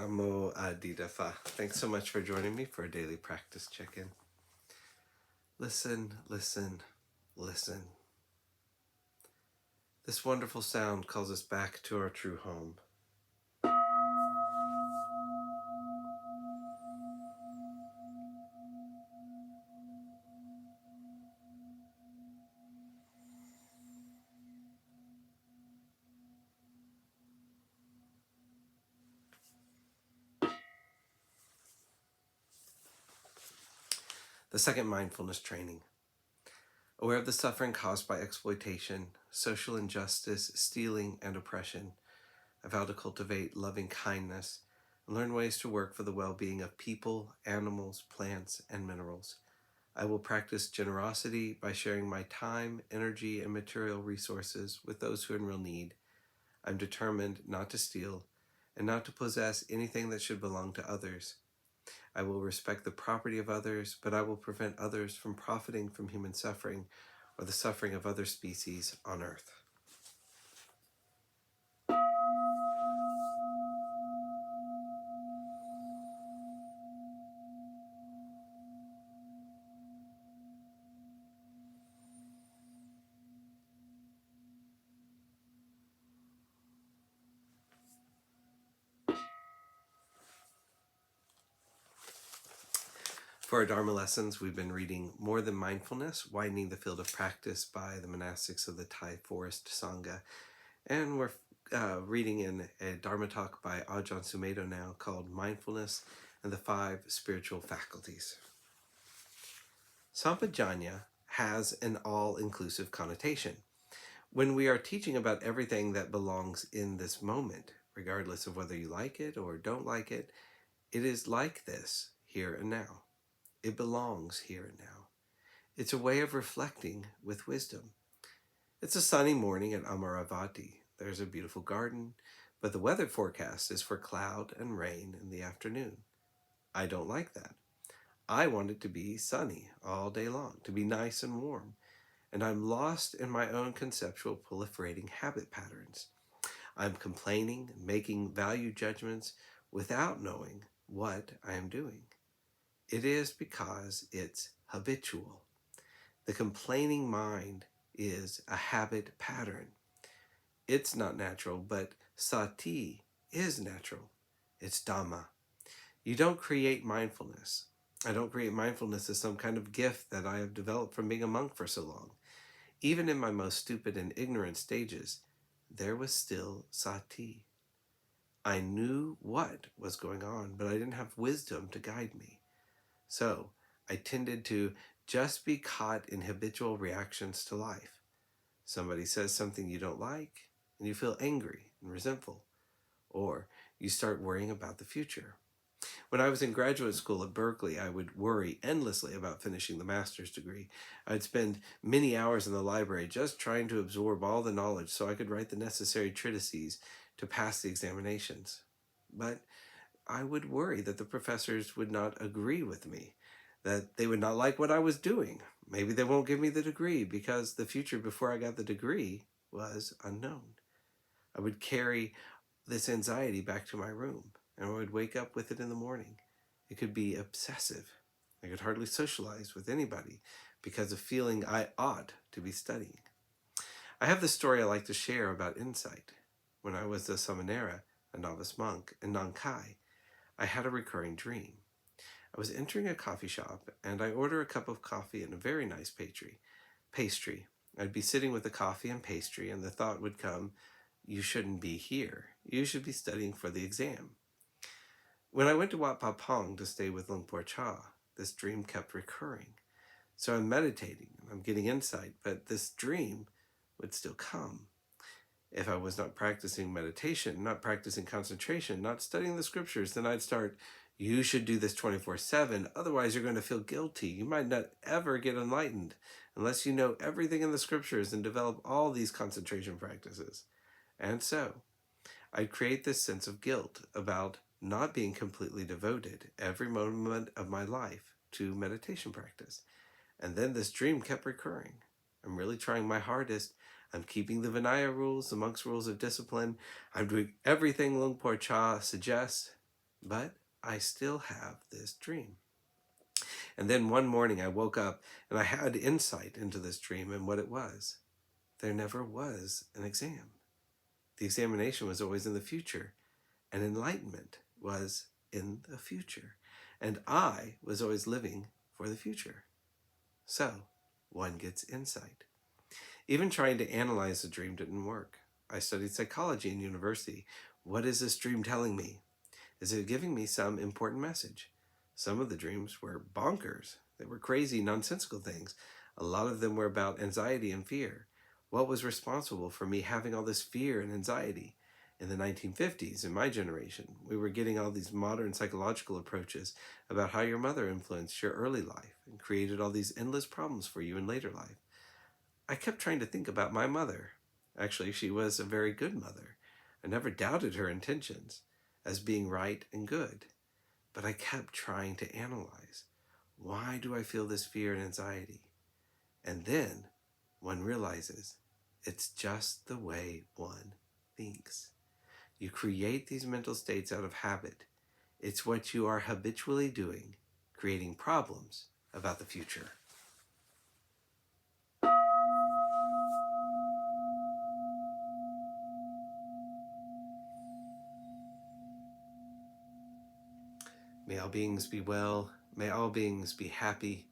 Namo Phat. Thanks so much for joining me for a daily practice check-in. Listen, listen, listen. This wonderful sound calls us back to our true home. The second mindfulness training. Aware of the suffering caused by exploitation, social injustice, stealing, and oppression, I vow to cultivate loving kindness and learn ways to work for the well-being of people, animals, plants, and minerals. I will practice generosity by sharing my time, energy, and material resources with those who are in real need. I'm determined not to steal and not to possess anything that should belong to others. I will respect the property of others, but I will prevent others from profiting from human suffering or the suffering of other species on earth. For our Dharma lessons, we've been reading More Than Mindfulness, Widening the Field of Practice by the Monastics of the Thai Forest Sangha. And we're reading in a Dharma talk by Ajahn Sumedho now called Mindfulness and the Five Spiritual Faculties. Sampajanya has an all-inclusive connotation. When we are teaching about everything that belongs in this moment, regardless of whether you like it or don't like it, it is like this here and now. It belongs here and now. It's a way of reflecting with wisdom. It's a sunny morning at Amaravati. There's a beautiful garden, but the weather forecast is for cloud and rain in the afternoon. I don't like that. I want it to be sunny all day long, to be nice and warm, and I'm lost in my own conceptual proliferating habit patterns. I'm complaining and making value judgments without knowing what I am doing. It is because it's habitual. The complaining mind is a habit pattern. It's not natural, but sati is natural. It's Dhamma. You don't create mindfulness. I don't create mindfulness as some kind of gift that I have developed from being a monk for so long. Even in my most stupid and ignorant stages, there was still sati. I knew what was going on, but I didn't have wisdom to guide me. So I tended to just be caught in habitual reactions to life. Somebody says something you don't like, and you feel angry and resentful, or you start worrying about the future. When I was in graduate school at Berkeley, I would worry endlessly about finishing the master's degree. I'd spend many hours in the library just trying to absorb all the knowledge so I could write the necessary treatises to pass the examinations. But I would worry that the professors would not agree with me, that they would not like what I was doing. Maybe they won't give me the degree because the future before I got the degree was unknown. I would carry this anxiety back to my room, and I would wake up with it in the morning. It could be obsessive. I could hardly socialize with anybody because of feeling I ought to be studying. I have this story I like to share about insight. When I was a samanera, a novice monk, in Nankai, I had a recurring dream. I was entering a coffee shop, and I ordered a cup of coffee and a very nice pastry. I'd be sitting with the coffee and pastry, and the thought would come, you shouldn't be here. You should be studying for the exam. When I went to Wat Pa Pong to stay with Luang Por Cha, this dream kept recurring. So I'm meditating, and I'm getting insight, but this dream would still come. If I was not practicing meditation, not practicing concentration, not studying the scriptures, then I'd start, you should do this 24/7, otherwise you're going to feel guilty. You might not ever get enlightened unless you know everything in the scriptures and develop all these concentration practices. And so, I'd create this sense of guilt about not being completely devoted every moment of my life to meditation practice. And then this dream kept recurring. I'm really trying my hardest. I'm keeping the Vinaya rules, the monk's rules of discipline. I'm doing everything Luang Por Cha suggests, but I still have this dream. And then one morning I woke up and I had insight into this dream and what it was. There never was an exam. The examination was always in the future, and enlightenment was in the future. And I was always living for the future. So, one gets insight. Even trying to analyze the dream didn't work. I studied psychology in university. What is this dream telling me? Is it giving me some important message? Some of the dreams were bonkers. They were crazy, nonsensical things. A lot of them were about anxiety and fear. What was responsible for me having all this fear and anxiety? In the 1950s, in my generation, we were getting all these modern psychological approaches about how your mother influenced your early life and created all these endless problems for you in later life. I kept trying to think about my mother. Actually, she was a very good mother. I never doubted her intentions as being right and good. But I kept trying to analyze. Why do I feel this fear and anxiety? And then one realizes it's just the way one thinks. You create these mental states out of habit. It's what you are habitually doing, creating problems about the future. May all beings be well. May all beings be happy.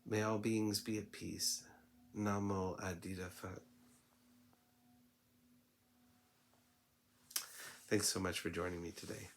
May all beings be at peace. Namo Phat. Thanks so much for joining me today.